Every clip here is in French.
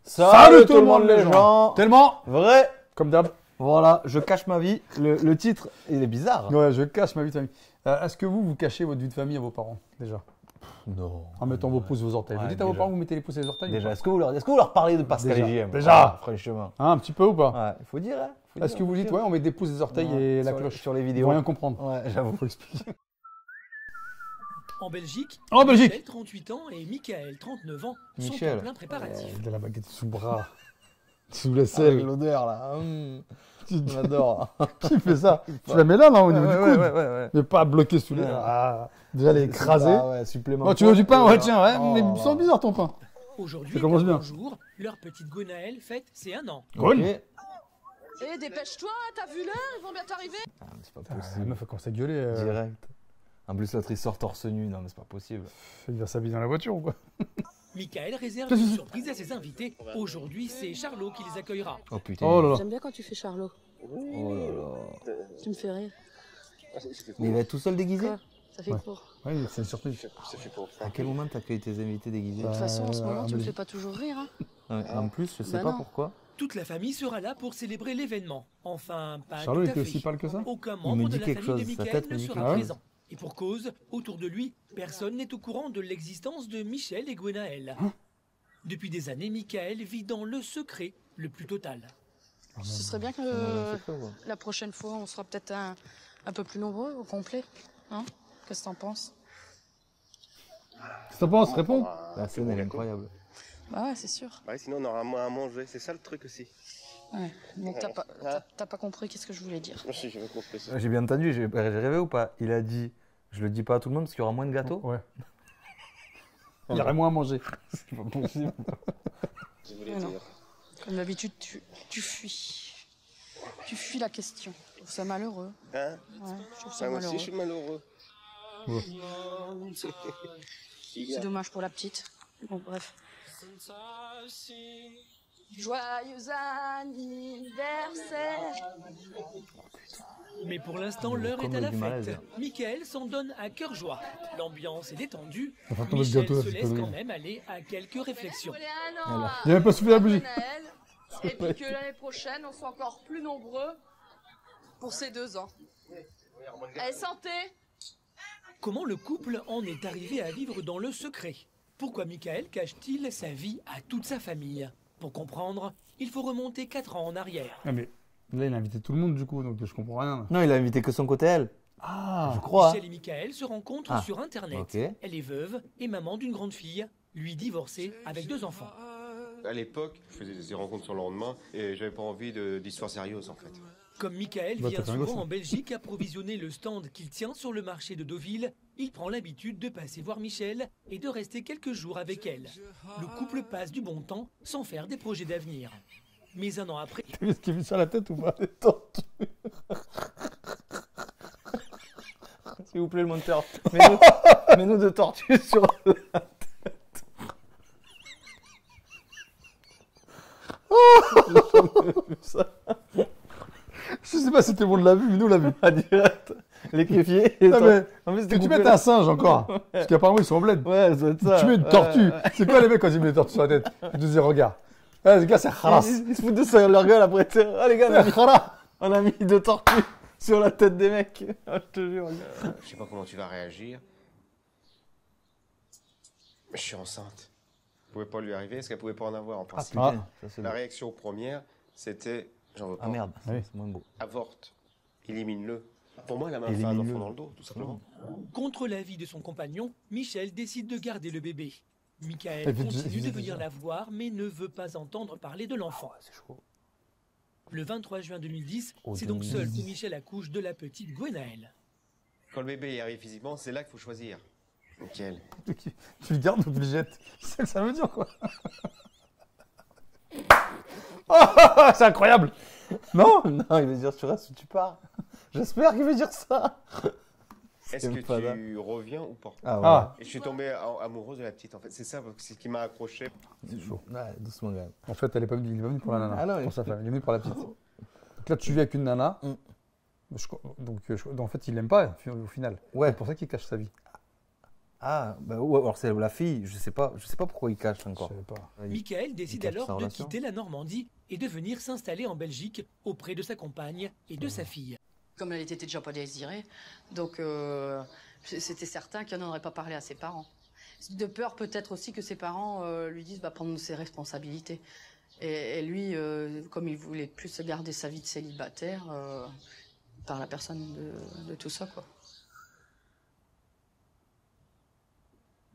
Salut tout le monde les gens. Tellement Vrai. comme d'hab. Voilà, je cache ma vie. Le titre, il est bizarre. Ouais, je cache ma vie de famille. Est-ce que vous cachez votre vie de famille à vos parents déjà? Non. En mettant vos pouces, vos orteils. Ouais, Vous dites à vos déjà. parents, vous mettez les pouces et les orteils? Déjà, est-ce que vous leur parlez de Pascal Déjà. et JM? Déjà. Franchement. Hein, un petit peu ou pas? Ouais, il faut dire. Hein. Est-ce que vous dites, ouais, on met des pouces, des orteils Ouais, et la sur- cloche? sur les Ils vidéos. vont rien comprendre. Ouais, j'avoue. Faut expliquer. En Belgique, En Belgique. Michel, 38 ans, et Michael, 39 ans, Michel. sont en plein préparatif. De la baguette sous le bras. Sous la Avec selle. l'odeur là. J'adore. Qui fait ça? Tu la mets là, au niveau du coude. ouais. Mais pas bloqué sous les. Ouais. Ah, déjà, elle est écrasée. Ah ouais, supplément. Oh, tu veux du pain? Ouais, Ouais. tiens, ouais. Oh Mais là il sent là. bizarre ton pain. Aujourd'hui, Ça commence bien. bonjour, leur petite Gwenaëlle fête ses 1 an. Cool. Ok. Eh, dépêche-toi, t'as vu l'heure, ils vont bientôt arriver. Ah, mais c'est pas La possible. meuf a commencé à gueuler. Direct. En plus, l'autre il sort torse nu. Non, mais c'est pas possible. Il va s'habiller dans la voiture ou quoi? Michael réserve une surprise à ses invités. Aujourd'hui, c'est Charlot qui les accueillera. Oh putain. Oh là là. J'aime bien quand tu fais Charlot. Oh là là. Tu me fais rire. Mais il va être tout seul déguisé? Quoi? Ça fait Ouais. court. Ouais, c'est une surprise. À quel moment t'accueilles tes invités déguisés? De toute façon, en ce moment, tu me Belgique. fais pas toujours rire. Hein. Ouais, en plus, je sais Bah pas non. pourquoi. Toute la famille sera là pour célébrer l'événement. Enfin, pas Charlot tout à était fait. aussi pâle que ça? Aucun me membre dit de la quelque famille de chose, sa Michael tête me ne dit sera quelque chose. présent. Et pour cause, autour de lui, personne n'est au courant de l'existence de Michel et Gwenaëlle. Depuis des années, Michael vit dans le secret le plus total. Ce serait bien que C'est quoi, quoi. la prochaine fois, on sera peut-être un peu plus nombreux, au complet. Hein? Qu'est-ce que t'en penses? Qu'est-ce que t'en penses? Réponds. La scène, elle est incroyable. Bah ouais, c'est sûr. Ouais, sinon on aura moins à manger, c'est ça le truc aussi. Ouais. Donc t'as pas compris qu'est-ce que je voulais dire. Moi aussi, j'avais compris ça. J'ai bien entendu, j'ai rêvé ou pas? Il a dit, je le dis pas à tout le monde parce qu'il y aura moins de gâteaux. Ouais. Il y aurait moins à manger. C'est pas possible. Je voulais Mais non. dire. Comme d'habitude, tu fuis. Tu fuis la question. Je trouve ça malheureux. Hein? Ouais, je trouve ça Moi aussi, je malheureux. suis malheureux. C'est dommage pour la petite. Bon, bref. Joyeux anniversaire. Mais pour l'instant, Ah, l'heure est comme à la du malaise. fête. Michael s'en donne à cœur joie. L'ambiance est détendue. Enfin, ton autre Michel gâteau, là, se c'est laisse pas quand vrai. même aller à quelques réflexions. Il a même pas soufflé la bougie. Et puis que l'année prochaine, on soit encore plus nombreux pour ces 2 ans. Allez, santé! Comment le couple en est arrivé à vivre dans le secret? Pourquoi Michael cache-t-il sa vie à toute sa famille? Pour comprendre, il faut remonter 4 ans en arrière. Ah, mais là, il a invité tout le monde du coup, donc je comprends rien. Non, il a invité que son côté elle. Ah, Je crois. Michel et Michael se rencontrent Ah, sur Internet. ok. Elle est veuve et maman d'une grande fille, lui divorcée avec 2 enfants. À l'époque, je faisais des rencontres sur le lendemain et j'avais pas envie d'histoires sérieuses en fait. Comme Michael Bah, vient t'as fait un gosse, souvent hein. en Belgique approvisionner le stand qu'il tient sur le marché de Deauville, il prend l'habitude de passer voir Michel et de rester quelques jours avec elle. Le couple passe du bon temps sans faire des projets d'avenir. Mais 1 an après, t'as vu ce qu'il a mis sur la tête ou pas? S'il vous plaît, le monteur. Mets-nous de tortues sur la tête. Je sais pas si tout le monde l'a vu, mais nous on l'a vu. À direct. L'écrivier. Ah, mais En plus, que c'était tu coupé mettes là. un singe encore. Parce qu'apparemment ils sont en bled. Ouais, ça doit être ça. Tu mets une tortue. C'est quoi les mecs quand ils mettent des tortues sur la tête? Ils te disent regarde. Ah, les gars, c'est khalas. Ils se foutent de ça, leur gueule après. Ah, les gars, C'est khalas. on a mis 2 tortues sur la tête des mecs. Ah, je te jure. Je sais pas comment tu vas réagir. Mais je suis enceinte. Ça pouvait pas lui arriver, parce qu'elle pouvait pas en avoir en principe. Putain, ça, c'est La beau. réaction première, c'était j'en veux pas. Ah merde, Ah oui. c'est moins beau. Avorte. Élimine-le. Pour moi, elle a même fait un Élimine-le. enfant dans le dos, tout simplement. contre l'avis de son compagnon, Michel décide de garder le bébé. Michael Elle fait continue de déjà- venir la voir, mais ne veut pas entendre parler de l'enfant. C'est chaud. Le 23 juin 2010, Oh, c'est donc 2010. seul que Michel accouche de la petite Gwenaëlle. Quand le bébé y arrive physiquement, c'est là qu'il faut choisir. Nickel. Tu le gardes ou tu le jettes? C'est ça que ça veut dire quoi? Oh, c'est incroyable! Non? Non, il veut dire tu restes ou tu pars. J'espère qu'il veut dire ça. Est-ce que pas tu reviens ou pas? Ah ouais. Ah, Et je suis tombé amoureuse de la petite en fait. C'est ça c'est ce qui m'a accroché. c'est chaud. Ouais, doucement quand même. En fait, elle est pas venue, il est pas venu pour la nana. Ah non, pour sa femme, il est venu pour la petite. Donc là, tu vis avec une nana. Donc en fait, il l'aime pas au final. Ouais. C'est pour ça qu'il cache sa vie. Ah, bah ouais, alors c'est la fille, je sais pas pourquoi il cache Je encore. savais pas. Michael décide cache sa alors de relation. quitter la Normandie et de venir s'installer en Belgique auprès de sa compagne et de sa fille. Comme elle était déjà pas désirée, donc c'était certain qu'elle n'en aurait pas parlé à ses parents. De peur peut-être aussi que ses parents lui disent prendre ses responsabilités. Et lui, comme il voulait plus se garder sa vie de célibataire, par la personne de tout ça, quoi.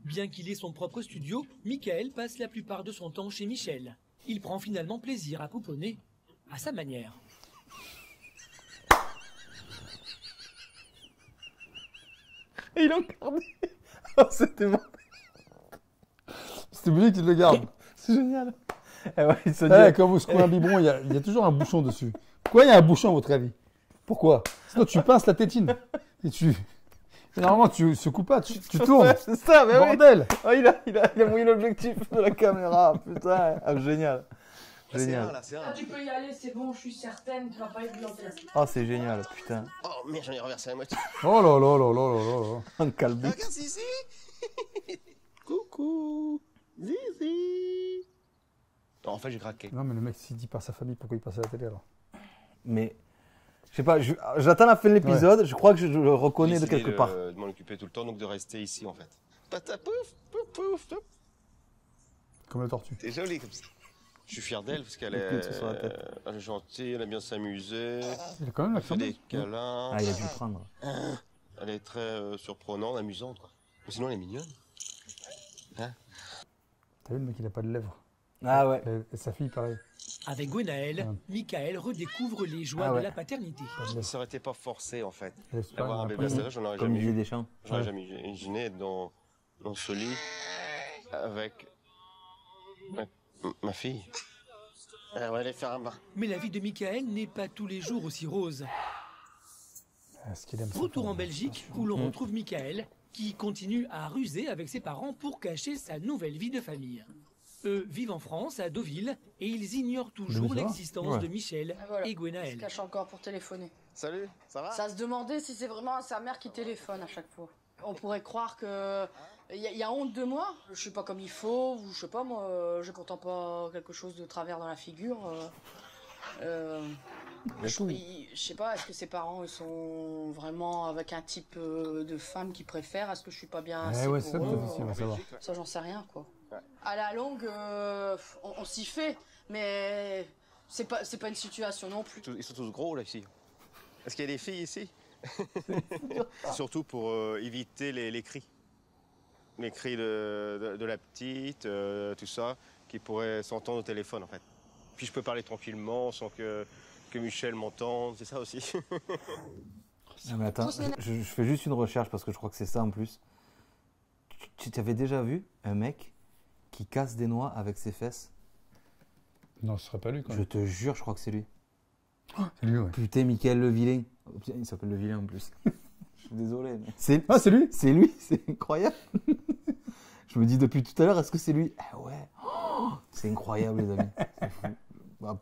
Bien qu'il ait son propre studio, Michael passe la plupart de son temps chez Michel. Il prend finalement plaisir à pouponner à sa manière. Et il a gardé. Oh, c'était bon. C'est obligé qu'il le garde. C'est génial. Eh ouais, il se Eh, dit. quand vous secouez un biberon, il y a toujours un bouchon dessus. Pourquoi il y a un bouchon à votre avis? Pourquoi? Sinon tu pinces la tétine. Et normalement tu secoues pas, tu tournes. Ouais, c'est ça, mais oui. Bordel! Oh, il a mouillé l'objectif de la caméra. Putain, ah, génial. Génial. C'est un. Tu peux y aller, c'est bon, je suis certaine, tu vas pas être bloqué. Oh, c'est génial, putain. Oh merde, j'en ai renversé la moitié. Oh là là là là là là là. Un calbut. Regarde Zizi. Coucou. Zizi. Non, en fait, j'ai craqué. Non mais le mec s'il dit par sa famille, pourquoi il passe à la télé alors? Mais, je sais pas, j'attends la fin de l'épisode, je crois que je le reconnais de J'ai décidé quelque part. de m'en occuper tout le temps, donc de rester ici en fait. Patapouf, pouf, pouf, pouf. Comme la tortue. T'es jolie comme ça. Je suis fier d'elle parce qu'elle Le est, coude sur la tête. elle est gentille, elle aime bien s'amuser, Il a quand même la elle fait des crème. câlins. Ah, il a dû le prendre. Elle est très surprenante, amusante quoi. Mais sinon, elle est mignonne. T'as vu le mec il a pas de lèvres. Ah ouais. Et sa fille pareil. Avec Gwenaël, Ouais. Michael redécouvre les joies Ah ouais. de la paternité. Pas de lèvres. Ça aurait été pas forcé en fait. Elle est D'avoir un pareil, bébé à elle a cet pas âge, j'en aurais Comme jamais Didier eu. Deschamps. J'aurais Ouais. jamais imaginé être dans ce lit avec ma fille. Elle va aller faire un bain. Mais la vie de Michael n'est pas tous les jours aussi rose. Est-ce qu'il aime ça? Retour en Belgique où l'on retrouve Michael qui continue à ruser avec ses parents pour cacher sa nouvelle vie de famille. Eux vivent en France, à Deauville, et ils ignorent toujours ça va l'existence Ouais. de Michel Et voilà. et Il se Gwenaël. cache encore pour téléphoner. Salut, ça va? Ça se demandait si c'est vraiment sa mère qui téléphone à chaque fois. On pourrait croire que il y a honte de moi. Je suis pas comme il faut, ou je sais pas moi. J'ai pourtant pas quelque chose de travers dans la figure. Je sais pas. Est-ce que ses parents ils sont vraiment avec un type de femme qu'ils préfèrent? Est-ce que je suis pas bien assez Ouais, pour ça eux peut-être aussi, on va savoir. Ça j'en sais rien quoi. À la longue, on s'y fait, mais c'est pas une situation non plus. Ils sont tous gros là ici. Est-ce qu'il y a des filles ici? Surtout pour éviter les cris. Les cris de la petite, tout ça, qui pourraient s'entendre au téléphone en fait. Puis je peux parler tranquillement sans que Michel m'entende, c'est ça aussi. Ah, mais attends, je fais juste une recherche parce que je crois que c'est ça en plus. Tu t'avais déjà vu un mec qui casse des noix avec ses fesses? Non, ce serait pas lui quand Je même. te jure, je crois que c'est lui. C'est lui, ouais. Putain, Michael Le Vilain. Oh, putain, il s'appelle Le Vilain en plus. Je suis désolé. Mais... Ah, c'est lui? C'est lui, c'est incroyable. Je me dis depuis tout à l'heure, est-ce que c'est lui? Ah ouais. Oh, c'est incroyable, les amis. C'est fou. Bah,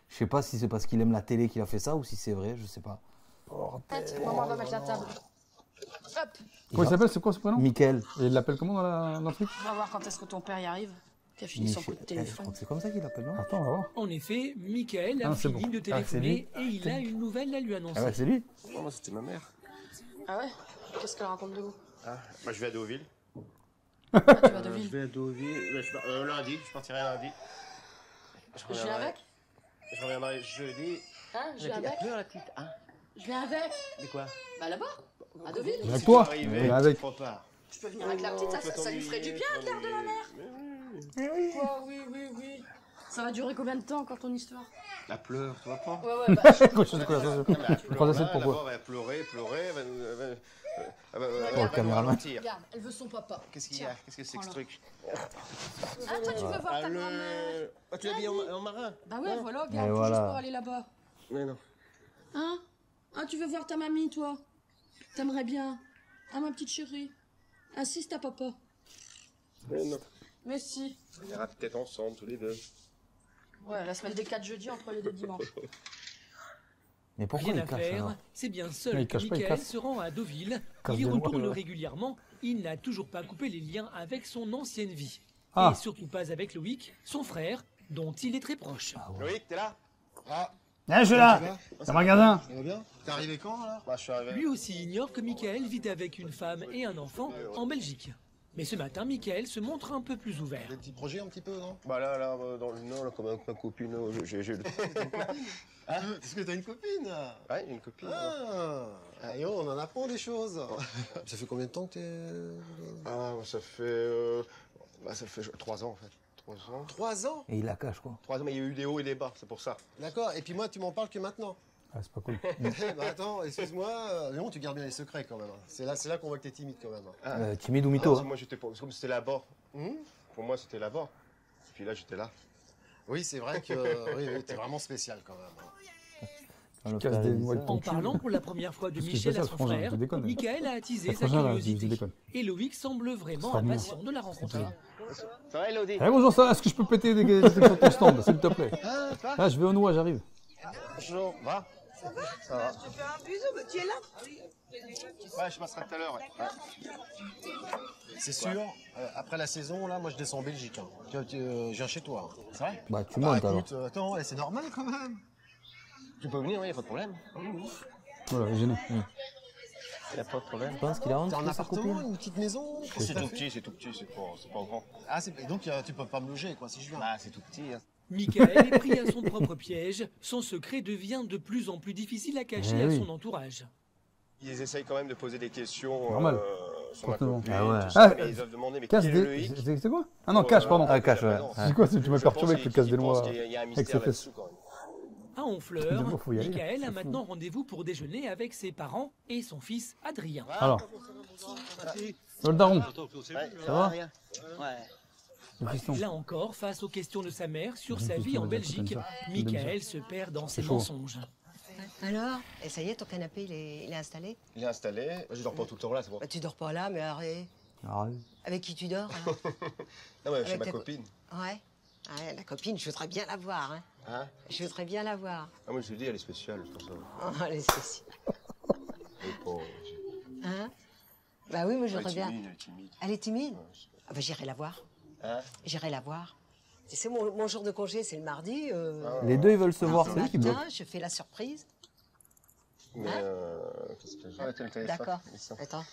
je sais pas si c'est parce qu'il aime la télé qu'il a fait ça ou si c'est vrai, je sais pas. Maman va mettre la table. Hop. Comment il s'appelle? C'est quoi ce prénom? Michael. Et il l'appelle comment dans le truc? On va voir quand est-ce que ton père y arrive. Qui a fini son coup de Je crois téléphone. que c'est comme ça qu'il l'appelle, non? Attends, on va voir. En effet, Michael a Ah, c'est fini bon. de Ah, c'est téléphoner lui. et il a une nouvelle à lui annoncer. Ah ouais, c'est lui. Oh, moi c'était ma mère. Ah ouais? Qu'est-ce qu'elle raconte de vous? Ah, bah, je vais à Deauville. Ah, tu vas à Je Deauville. vais à Deauville. Lundi, je partirai lundi. Je viens avec? Je reviendrai jeudi. Hein? Je viens avec? Peur la petite. Hein? Je viens avec? De quoi? Bah là-bas, à Deauville. Avec Si toi? tu arrives, Ouais, avec. trop tard. Tu peux venir avec la petite, ça lui ferait du bien de l'air de la mer. Quoi? Oui, oui, oui. Ça va durer combien de temps encore ton histoire? La pleure, tu vois pas? Ouais, bah. Quoi, je sais quoi, ça, ça. Prends cette pourquoi? Elle va pleurer, elle va Oh, le caméraman. mentir. Regarde, elle veut son papa. Qu'est-ce qu'il y a? Tiens. Qu'est-ce que c'est que ce Voilà. truc? Ah, toi, tu veux voir ta grand-mère? Ah, tu l'habilles en marin? Bah ouais, voilà, Et regarde, voilà. juste pour aller là-bas. Mais non. Hein? Ah, tu veux voir ta mamie, toi? T'aimerais bien? Ah, ma petite chérie. Insiste à papa. Mais non. Mais si. On ira peut-être ensemble, tous les deux. Ouais, la semaine des 4 jeudis entre les 2 dimanches. Mais pourquoi Rien il à cache faire, alors? c'est bien Mais seul il que cache pas, il Michael casse. se rend à Deauville. Casse Il y des retourne mois, régulièrement. Il n'a toujours pas coupé les liens avec son ancienne vie. Ah. Et surtout pas avec Loïc, son frère, dont il est très proche. Loïc, t'es là? Ah, Eh, je suis là. C'est un magasin. ça va bien? T'es arrivé quand là? Bah, je suis arrivé. Lui aussi ignore que Michael vit avec une femme et un enfant en Belgique. Mais ce matin, Michael se montre un peu plus ouvert. Des petits projets un petit peu, non? Bah là, dans le nord, là, comme avec ma copine, j'ai... Ah, est-ce que t'as une copine? Ouais, une copine. Ah, ah, yo, on en apprend des choses. Ça fait combien de temps que t'es... Ah, ça fait 3 ans, en fait. 3 ans. 3 ans? Et il la cache, quoi. 3 ans, mais il y a eu des hauts et des bas, c'est pour ça. D'accord, et puis moi, tu m'en parles que maintenant. Ah, c'est pas cool. Eh ben attends, excuse-moi, Léon, tu gardes bien les secrets quand même. C'est là qu'on voit que t'es timide quand même. Timide ou Ah, mytho, parce que hein. moi, j'étais comme c'était là-bas. Hum? Pour moi, c'était là-bas. Puis là, j'étais là. Oui, c'est vrai que oui, t'es vraiment spécial quand même. Quand le casse frère, des il dit noix ça. de En ton cul. parlant pour la première fois de Parce que Michel c'est à ça, son ce frangin, frère, je déconne. Michael a attisé Le sa frangin, là, je curiosité. déconne. Et Loïc semble vraiment Ça va venir. impatient de la rencontrer. Ça va, Elodie? Eh, bonjour, ça, est-ce que je peux péter des trucs sur ton stand, s'il te plaît? Ah, toi? Ah, je vais au noix, j'arrive. Bonjour, va? Ça va? Tu fais un bisou, mais tu es là? Ouais, je passerai tout à l'heure, ouais. C'est sûr, après la saison, là, moi je descends en Belgique. Hein. Je viens chez toi. Hein. C'est vrai? Bah, tu montes alors. écoute, attends, c'est normal quand même. Tu peux venir, oui, y a pas de problème. Voilà, gêné. Y a pas de problème. Je pense qu'il a honte T'es en de sa appartement, copine. une petite maison? C'est tout petit, c'est pas grand. Ah, et donc tu peux pas me loger, quoi, si je viens. Bah, c'est tout petit, hein. Michael est pris à son propre piège. Son secret devient de plus en plus difficile à cacher Eh à oui. son entourage. Ils essayent quand même de poser des questions Normal. sur ma Fortement. copine, Ah ouais. tout ça, Ah, mais ils doivent demander, mais Casse qui est le des. Loïc? C'est quoi? Ah non, cache, pardon. Ah, cache, ouais. C'est quoi? Tu m'as Je perturbé pense avec le casse des qu'ils noix. pensent qu'il y a un avec mystère ses fesses. là-dessous, quand même. À Honfleur, Évidemment, faut y aller. Michael C'est a fou. maintenant rendez-vous pour déjeuner avec ses parents et son fils Adrien. Alors. Le daron. Ça va? Rien. Ouais. Le fiston. Là encore, face aux questions de sa mère sur J'ai sa une vie question, en on va dire ça Belgique, comme ça. Michael se perd dans ses chaud. mensonges. Alors? Et ça y est, ton canapé, il est installé? Il est installé. Moi, je dors pas tout le temps là, c'est bon. Bah, tu dors pas là, mais arrête. Arrête. Avec qui tu dors, alors? Non, mais chez Avec ma ta copine. Ouais. Ouais, la copine, je voudrais bien la voir, hein. Hein? Je voudrais bien la voir. Ah, moi, je te dis, elle est spéciale, c'est pour ça. Oh, elle est spéciale. Elle est pas... Hein? Bah oui, moi, je Elle est voudrais bien. timide, elle est timide. Elle est timide? Ouais, Ah bah j'irai la voir. Hein? J'irai la voir. C'est mon jour de congé, c'est le mardi. Les deux, ils veulent se voir, le c'est lui qui bloque. matin, je fais la surprise. Mais Hein? qu'est-ce que j'ai? Arrêtez le téléphone. D'accord. Ils sont- Attends.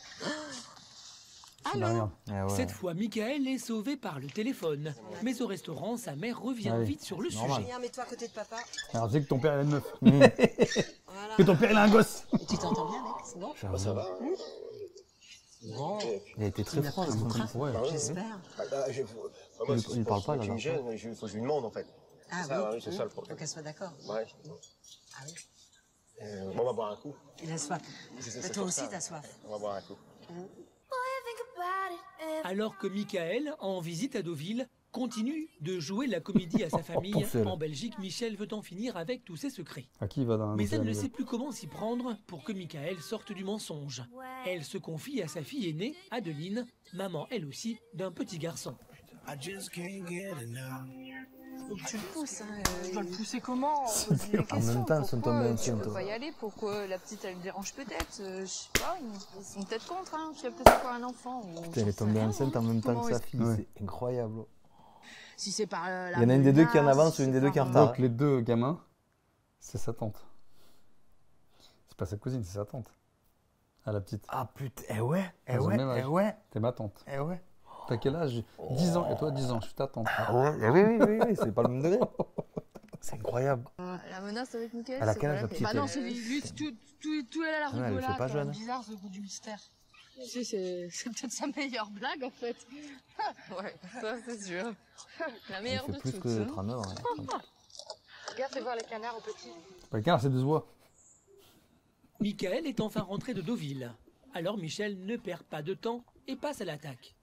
C'est la merde. Ah ouais. Cette fois, Michael est sauvé par le téléphone. Mais au restaurant, sa mère revient Allez, vite sur le normal. sujet. Viens, mets-toi à côté de papa. Alors, tu sais que ton père, il a une meuf. Voilà. Que ton père, il a un gosse. Et tu t'entends bien, mec? C'est bon? J'avoue. Ça va? Bon, Il a été très froid, là, son Ouais. fils. j'espère. Moi, Il parle pas, là, Tu me là. gênes, il faut que je lui demande, en fait. Ah Ça, oui, oui, c'est ça le Faut problème. qu'elle soit d'accord. Ouais. Ah oui. Bon, on va boire un coup. Il a soif. C'est Mais toi pour aussi, ça. t'as soif. On va boire un coup. Alors que Michael, en visite à Deauville, continue de jouer la comédie à sa famille, Tout seul. en Belgique, Michel veut en finir avec tous ses secrets. À qui il va dans un Mais hôtel elle ne à sait plus comment s'y prendre pour que Michael sorte du mensonge. Elle se confie à sa fille aînée, Adeline, maman elle aussi d'un petit garçon. Faut que tu le pousses, hein. Je dois le pousser comment? En même temps, elles sont tombées Tu enceintes. peux pas y aller? Pourquoi la petite, elle le dérange peut-être? Je sais pas, ils sont peut-être contre, hein. Tu as peut-être encore un enfant. ou Putain, elle est j'en sais tombée rien, enceinte en même temps Comment que sa est-ce- fille, Ouais. c'est incroyable. Si c'est par la Il y en a une des deux qui en menace, avance si ou une c'est des deux qui est en par, retard. Donc, les deux gamins, c'est sa tante. C'est pas sa cousine, c'est sa tante. Ah, la petite. Ah putain, eh ouais, Ils ont le même âge. ouais, T'es ma tante. eh ouais. T'as quel âge? 10 ans. Et toi, 10 ans. Je suis ta tante. Ah ouais, eh oui, c'est pas le même degré. C'est incroyable. La menace avec Mickaël, Elle a c'est quel âge, quoi? la petite, Bah non, elle c'est lui, tout elle a l'air Ouais, elle fait rigolade, pas jeune. bizarre ce goût du mystère. Tu sais, c'est peut-être sa meilleure blague en fait. Ouais, ça c'est sûr. La Il meilleure fait de plus toutes. que hein. 39 ans. Ouais. Regarde, fais voir les canards au petit. Pas le canard, c'est deux oies. Michael est enfin rentré de Deauville. Alors Michel ne perd pas de temps et passe à l'attaque.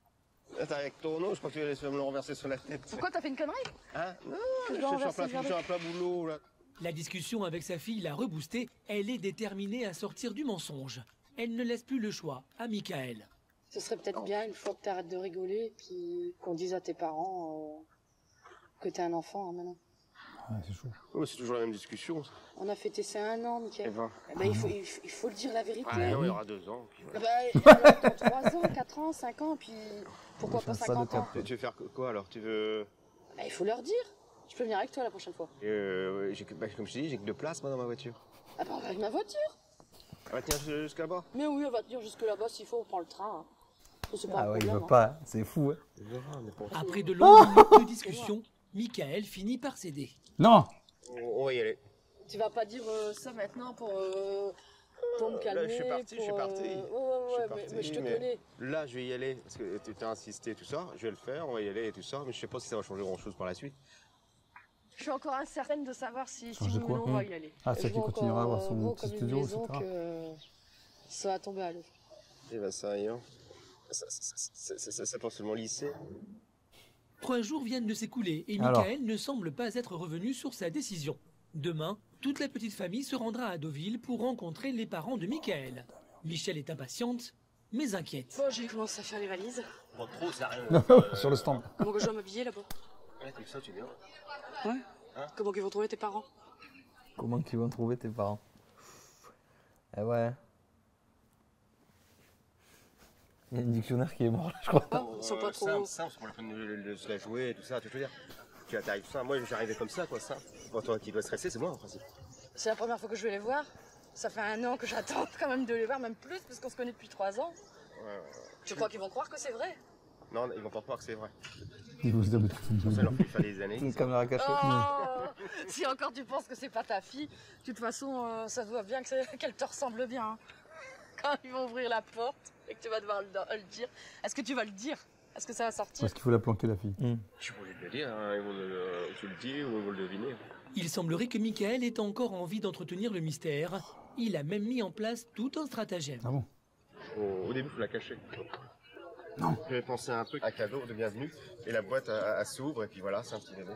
Attends, avec ton eau, je crois que tu vas me le renverser sur la tête. Pourquoi t'as fait une connerie? Hein? Non, Tu je dois suis renverser le verre en plein boulot, là. La discussion avec sa fille l'a reboostée. Elle est déterminée à sortir du mensonge. Elle ne laisse plus le choix à Michael. Ce serait peut-être bien, une fois que t'arrêtes de rigoler, puis qu'on dise à tes parents que t'es un enfant, hein, maintenant. Ouais, c'est chaud. Oh, c'est toujours la même discussion. Ça. On a fêté ça 1 an, Mickaël. Et ben. Eh ben, il faut le dire la vérité. Ah, non, il y aura 2 ans. Puis Eh voilà. ben, dans 3 ans, 4 ans, 5 ans, puis pourquoi pas 50 ans? Tu veux faire quoi alors? Tu veux. Bah, il faut leur dire. Je peux venir avec toi la prochaine fois. Ouais, comme je te dis, j'ai que 2 places moi dans ma voiture. Ah bah on va avec ma voiture. Elle va tenir jusqu'à là-bas? Mais oui, elle va tenir jusque là-bas s'il faut, on prend le train. Hein. C'est pas un Ah ouais, il problème, veut hein. pas, hein. C'est fou. Hein. Après de longues minutes de discussion, Mickaël finit par céder. Non. On va y aller. Tu vas pas dire ça maintenant pour me calmer. Là, je suis parti. Ouais, mais je te connais. Là, je vais y aller parce que tu t'as insisté, tout ça. Je vais le faire, on va y aller et tout ça. Mais je sais pas si ça va changer grand-chose par la suite. Je suis encore incertaine de savoir si Changer oui ou quoi? non on va y aller. Ah, c'est Je qu'il vois continuera à avoir encore, son gros petit comme une studio, maison etc. que ça va tomber à l'eau. Eh ben, ça rien. Ça pense seulement lycée. 3 jours viennent de s'écouler et Alors. Mickaël ne semble pas être revenu sur sa décision. Demain, toute la petite famille se rendra à Deauville pour rencontrer les parents de Mickaël. Michel est impatiente, mais inquiète. Bon, j'ai commencé à faire les valises. Bon, trop, ça rien. Sur le stand. Comment que je dois m'habiller là-bas? Ouais, comme ça, tu viens. Ouais. Hein? Comment qu'ils vont trouver tes parents? Comment qu'ils vont trouver tes parents? Eh ouais. Il y a un dictionnaire qui est mort, là, je crois. Ah, ils sont pas trop... Simple, c'est pour la peine de se la jouer et tout ça, tu veux dire. Tu arrives ça, moi j'arrivais comme ça, quoi, ça. Pour toi qui dois stresser, c'est moi en principe. C'est la première fois que je vais les voir. Ça fait 1 an que j'attends quand même de les voir, même plus, parce qu'on se connaît depuis 3 ans. Tu crois qu'ils vont croire que c'est vrai? Non, ils vont pas croire que c'est vrai. Il vous se dire, Ça leur fait faire des années. Une caméra cachée. Oh, si encore tu penses que c'est pas ta fille, de toute façon, ça se voit bien qu'elle te ressemble bien. Hein. Quand ils vont ouvrir la porte et que tu vas devoir le dire, est-ce que tu vas le dire? Est-ce que ça va sortir? Parce qu'il faut la planquer, la fille. Je suis pas obligé de le dire, hein. Ils vont tu le dis ou ils vont le deviner. Il semblerait que Mickaël ait encore envie d'entretenir le mystère. Il a même mis en place tout un stratagème. Ah bon? Au début, il faut la cacher. Non. J'avais pensé à un truc, un cadeau de bienvenue, et la boîte elle s'ouvre, et puis voilà, c'est un petit bébé.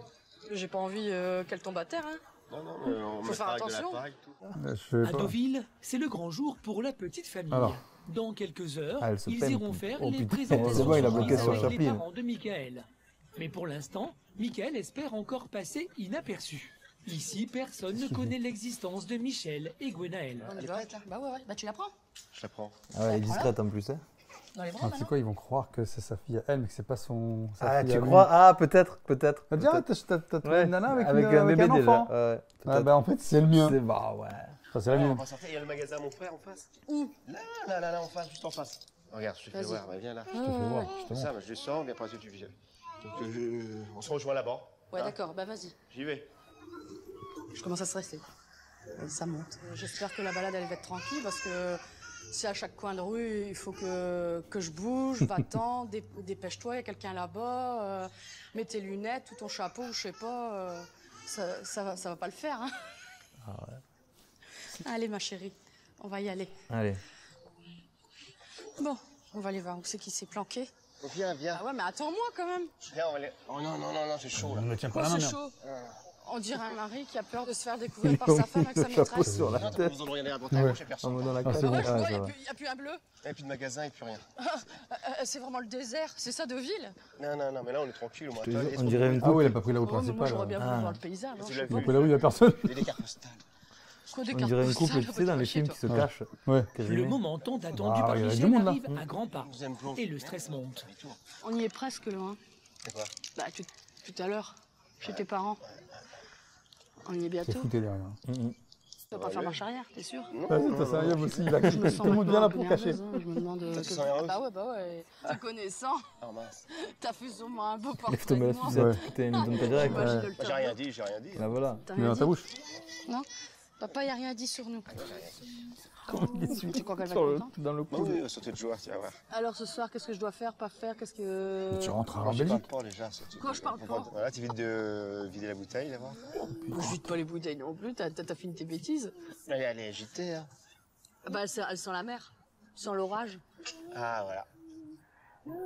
J'ai pas envie qu'elle tombe à terre. Hein. Non, mais on Faut met faire avec de attention. la paille, tout. Je sais À pas. Deauville, c'est le grand jour pour la petite famille. Alors. Dans quelques heures, Ah, elle se ils peine. iront faire Oh, les putain. présentations C'est bon, il a bloqué surprises sur avec les Chaplin. parents de Mickaël. Mais pour l'instant, Mickaël espère encore passer inaperçu. Ici, personne ne connaît l'existence de Michel et Gwenaël. On est prête là? Bah ouais, bah tu la prends. Je la prends. Ah ouais, elle est discrète en plus. Hein. Dans les bras, Ah, tu sais quoi, ils vont croire que c'est sa fille à elle, mais que c'est pas sa Ah, fille tu à lui. crois? Ah, peut-être. Ah, tiens, t'as trouvé Ouais, une nana avec un avec bébé un déjà. enfant. Ouais, Ah, peut-être. bah en fait, c'est le mien. C'est bah ouais. Enfin, c'est la On mienne. va sortir, il y a le magasin à mon frère en face. Où? Là, en face, juste en face. Regarde, je te fais Vas-y. voir, bah, viens là. Je te fais voir, Comme justement. ça, bah, je descends, et après tu viens. Donc, on se rejoint là-bas. Ouais, Hein? d'accord, bah vas-y. J'y vais. Je commence à stresser. Ça monte. J'espère que la balade elle va être tranquille parce que si à chaque coin de rue il faut que je bouge, va-t'en, dépêche-toi, il y a quelqu'un là-bas, mets tes lunettes ou ton chapeau, je sais pas, ça va pas le faire. Hein. Ah ouais. Allez ma chérie, on va y aller. Allez. Bon, on va aller voir où c'est qui s'est planqué. Viens, viens. Ah ouais, mais attends-moi quand même. Viens, on va aller. Oh non, c'est chaud là. On ne tient pas Pourquoi la main, c'est merde. chaud? On dirait un mari qui a peur de se faire découvrir par sa femme avec sa Le chapeau maîtresse. sur la Non, t'as pas tête. besoin de regarder à droite à gauche, y'a En personne. mode dans la Ah, cage. c'est bon. Ouais, je Ah, vois, ça il va. n'y a plus un bleu. Et puis de magasin, et puis rien. C'est vraiment le désert, c'est ça Deauville? Non, mais là on est tranquille au moins. Je te jure, on dirait une Ah oui, coupe. il a pas pris la route Oh, mais moi principale. j'aurais bien voulu Ah. voir le paysage. hein, Tu je l'as sais Il a vu. pris la rue, il y a personne. J'ai des cartes postales. Quoi, des On cartes dirait une postales, couple, tu sais, dans les films qui se toi. cachent. Ouais. Le moment tant attendu Ah, par il y a du Michel monde, là. arrive à grands pas. Deuxième plan. Et le stress monte. On y est presque loin. C'est quoi? Bah, tout à l'heure, chez tes parents. On y est C'est bientôt. fouté derrière. Tu vas pas faire marche arrière, t'es sûr? Vas-y, t'as sérieux aussi. Il a Je me sens tout le monde vient là pour un peu cacher. nerveuse, hein, je me demande. Toi, tu que- sens nerveuse? Ah bah ouais. Te connaissant, Ah mince. t'as fait sûrement un beau portrait Lève-toi de la moi. sucette. Ouais. Putain, une donne pas direct. J'imagine Ouais. le J'ai rien dit, j'ai rien dit. Là voilà. T'as Mais rien dans ta dit? bouche. Non? Papa, y a rien dit sur nous. Tu crois qu'elle va Sur être le- contente? Dans le Bah cou. oui, sauter de joie, tu vas voir. Alors ce soir, qu'est-ce que je dois faire, pas faire? Qu'est-ce que. Mais tu rentres en Alors, je parle Belgique. pas déjà. Quoi, je parle pas? Voilà, tu vides de vider la bouteille là-bas. Je vide pas les bouteilles non plus, t'as fini tes bêtises. Elle est agitée, hein. Bah, elles sont la mer, sans l'orage. Ah voilà.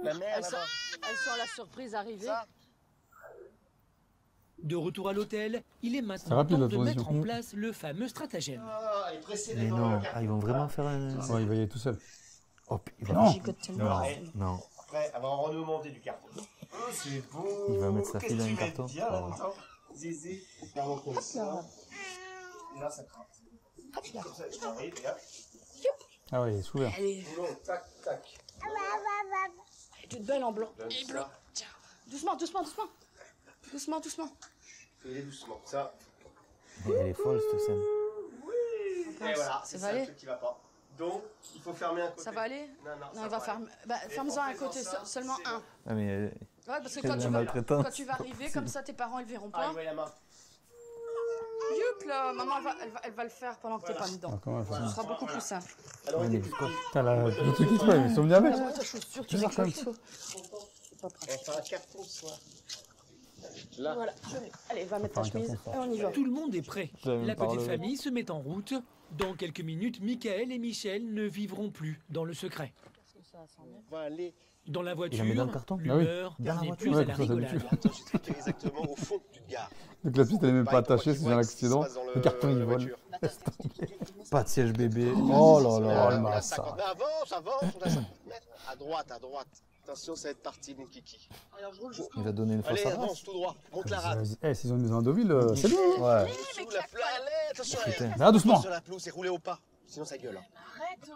La mer Elles sont, là-bas. elles sont la surprise arrivée. Ça. De retour à l'hôtel, il est C'est maintenant rapide, temps la de transition. mettre en place le fameux stratagème. Ah, elle est pressée Mais non, ah, ils vont vraiment faire un. Ouais, il va y aller tout seul. Oh, il va. Non. Gigote tellement. Non. Après, elle va en redemander du carton. Oh, c'est beau. Il va mettre sa Qu'est-ce fille dans que un tu mets carton. bien, Oh. là-dedans? Zizi, ferme comme ça. Et là, ça craint. Comme ça, je t'arrive, et hop. Ah ouais, il est sous vert. Elle est Tac, tac. toute belle en blanc. Donne Et bleu. ça. Tiens, doucement, doucement, doucement. Doucement, doucement. Fais-les doucement. Ça. Elle est folle cette scène. Et voilà, Ça c'est va ça le aller? truc qui va pas. Donc, il faut fermer un côté. Ça va aller? Non, Non, il va fermer. Bah, ferme-en un côté, seulement un. Ah, mais Ouais, parce que Quelle quand tu, vas, maltraitance. quand tu vas arriver, comme ça, tes parents, ils verront Ah, pas. il voit la main. Youp là, maman, elle va le faire pendant que t'es pas dedans. Ah, comment elle fait Ce sera beaucoup plus simple. Alors, Ouais, il mais est du coup, Putain, le truc qui se fait, ils sont venus avec. Moi, ta chaussure, tu Bizarre mets quand comme même. il faut. C'est pas On pratique. va faire un carton ce soir. Là. Voilà. Allez, va mettre ta Faire un chemise carton, et on y va. Tout le monde est prêt. J'avais La parlé. petite famille se met en route. Dans quelques minutes, Michael et Michel ne vivront plus dans le secret. On va aller. Dans la Il voiture, la met dans le carton l'humeur Dans la n'est voiture. plus Ouais, à la comme ça, rigolade. d'habitude. Attends, j'ai truqué exactement au fond du gare. Donc la petite, elle est même pas attachée, c'est un accident. Passe dans Le carton, il la vole. voiture. Pas de siège bébé. Oh là Oh, là. le On a massacre. 50. Mais avance, avance, on a 50 mètres. À droite, à droite. Attention, ça va être parti, mon kiki. Il va donner une Allez, fausse avance avance. tout droit. Monte la rade. Eh, s'ils ont une maison à Deauville, c'est lui. Ouais. Sous la pelouse. Allez, attention. Putain. Mais là, doucement. Sur la pelouse et roulez au pas. Sinon, ça gueule. Arrête.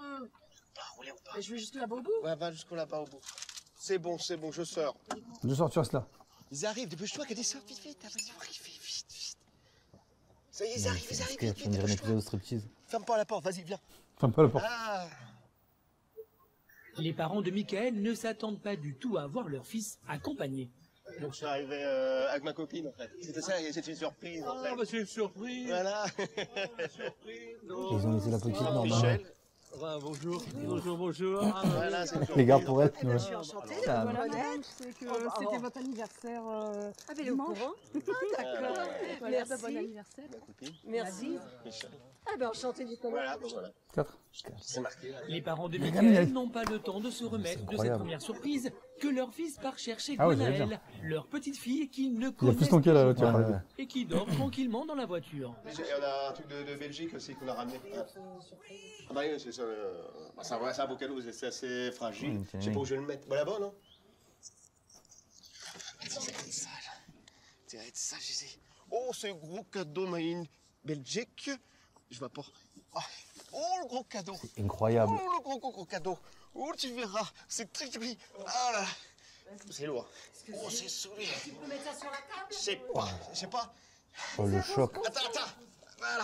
Roulez au pas. Je vais juste là-bas au bout. Ouais, va jusqu'au là-bas au bout. C'est bon, je sors. Je sors, tu restes là. Ils arrivent, dépêche-toi, qu'elle descend, vite, vite. Vas-y, vite, vite. Ça y est, ils Mais arrivent, c'est ils un arrivent, sketch, vite, on dirait un dépêche-toi. épisode de striptease. Ferme pas la porte, vas-y, viens. Ferme pas la porte. Ah. Les parents de Michael ne s'attendent pas du tout à voir leur fils accompagné. Donc je suis arrivé avec ma copine en fait. C'était ça, c'était une surprise en fait. Ah, bah c'est une surprise. Voilà. Ils ont laissé la petite normale. Michel. Ah, bonjour. Bonjour, bonjour. Ah, Voilà, c'est une surprise. Les gars pour être. Je suis enchantée. Ah, Voilà, c'est que c'était votre anniversaire Ah, mais elle est au courant. D'accord. Merci. Bon anniversaire. Ma copine, Merci. Michel. Ah, ben enchanté Nicolas. Voilà, donc voilà. 4. C'est marqué là. Les parents de gamine, Michael elle- n'ont pas le temps de se remettre de cette incroyable. première surprise que leur fils part chercher Ah ouais, j'allais Gwenaël, leur petite fille qu'ils ne Il y a connaissent plus ton cas là, pas tu vois. Ouais, ouais. et qui dort tranquillement dans la voiture. Et on a un truc de Belgique aussi qu'on a ramené. Ah bah oui, c'est ça. C'est un beau cadeau, c'est assez fragile. Je sais pas où je vais le mettre. Bah là-bas, non? Ça va être ça, là. Ça va être ça, je sais. Oh, c'est un gros cadeau, Marine. Belgique. Je vois pas. Oh, le gros cadeau. Incroyable. Oh, le gros cadeau. Oh, tu verras. C'est très joli. Ah là. C'est lourd. Oh, c'est solide. Tu peux mettre ça sur la table? Je sais pas. Oh le choc. Attends. Voilà.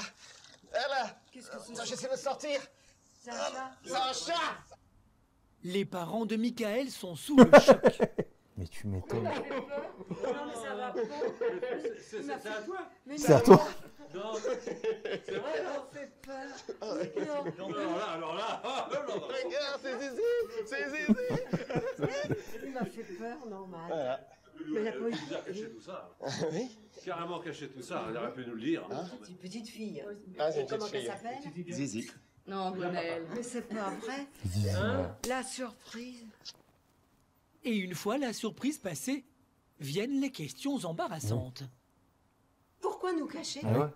Voilà. Qu'est-ce que c'est? Attends, j'essaie de sortir. C'est un chat? C'est un chat. Les parents de Michael sont sous le choc. Mais tu m'étonnes. Non, mais ça va pas. c'est à toi. Mais C'est à toi. Non, c'est vrai. ça me fait peur. Non. Non, alors là. Ah, non, non. Regarde, c'est Zizi. C'est Zizi. Il m'a fait peur, normal. Voilà. Mais il a pas eu. Il nous a caché tout ça. Oui. Carrément caché tout ça. Il aurait pu nous le dire. C'est une petite fille. Ah, c'est Et une comment petite elle fille. s'appelle? Zizi. Non, Gwenaël. Mais c'est pas vrai. La surprise. Et une fois la surprise passée, viennent les questions embarrassantes. Pourquoi nous cacher? Ah ouais.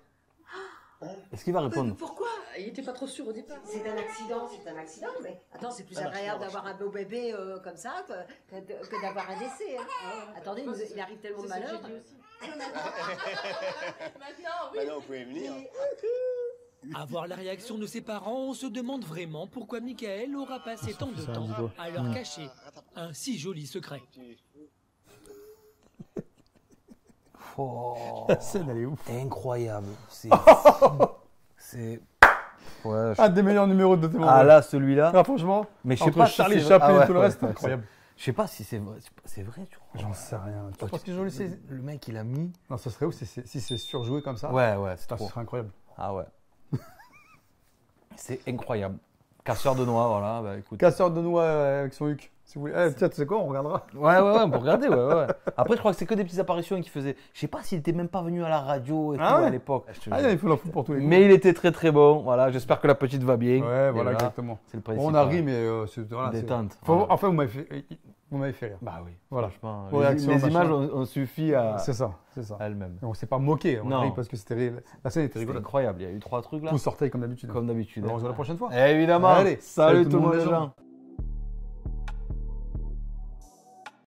Est-ce qu'il va répondre? Pourquoi? Il était pas trop sûr au départ. C'est un accident, mais attends, c'est plus agréable d'avoir un beau bébé comme ça que d'avoir un décès. Hein. Attendez, il arrive tellement de malheur. Maintenant, vous pouvez venir. À voir la réaction de ses parents, on se demande vraiment pourquoi Michael aura passé tant de temps à leur cacher un si joli secret. Oh, La scène, elle est ouf. incroyable. C'est. Ouais, Un des meilleurs numéros de tes moments. Ah là, celui-là. Ah, franchement, Mais je sais entre pas si Charlie c'est- Chaplin ah ouais, et tout le ouais, reste, ouais, incroyable. Je sais pas si c'est vrai. C'est vrai, tu crois? J'en sais rien. Tu Oh, penses que joli c'est. Le mec, il a mis. Non, ça serait ouf si c'est surjoué comme ça. Ouais, ouais, c'est Putain, trop. ce serait incroyable. Ah ouais. C'est incroyable. Casseur de noix, voilà. Bah écoute. Casseur de noix avec son huc. Si vous voulez. Eh, peut-être, c'est quoi, on regardera. Ouais, on peut regarder, ouais. Après, je crois que c'est que des petites apparitions qu'il faisait. Je sais pas s'il était même pas venu à la radio et Ah tout ouais. à l'époque. Je te Ah, jure. il faut la foutre pour tous les coups. Mais il était très très bon. Voilà, j'espère que la petite va bien. Ouais, Et voilà, exactement. C'est le Bon, principal. on a ri, mais c'est voilà, c'est- Détente. Faut- Voilà. Enfin, vous m'avez fait rire. Bah oui. Voilà. Franchement, Vos les réactions, machin. images ont suffi à C'est ça, c'est ça. elles-mêmes. Et on s'est pas moqué, on a Non. ri parce que la scène était C'était rigolote. incroyable. Il y a eu 3 trucs là. Pouce orteil comme d'habitude. Comme d'habitude. On se voit la prochaine fois. Évidemment. Allez, Salut tout le monde les les gens.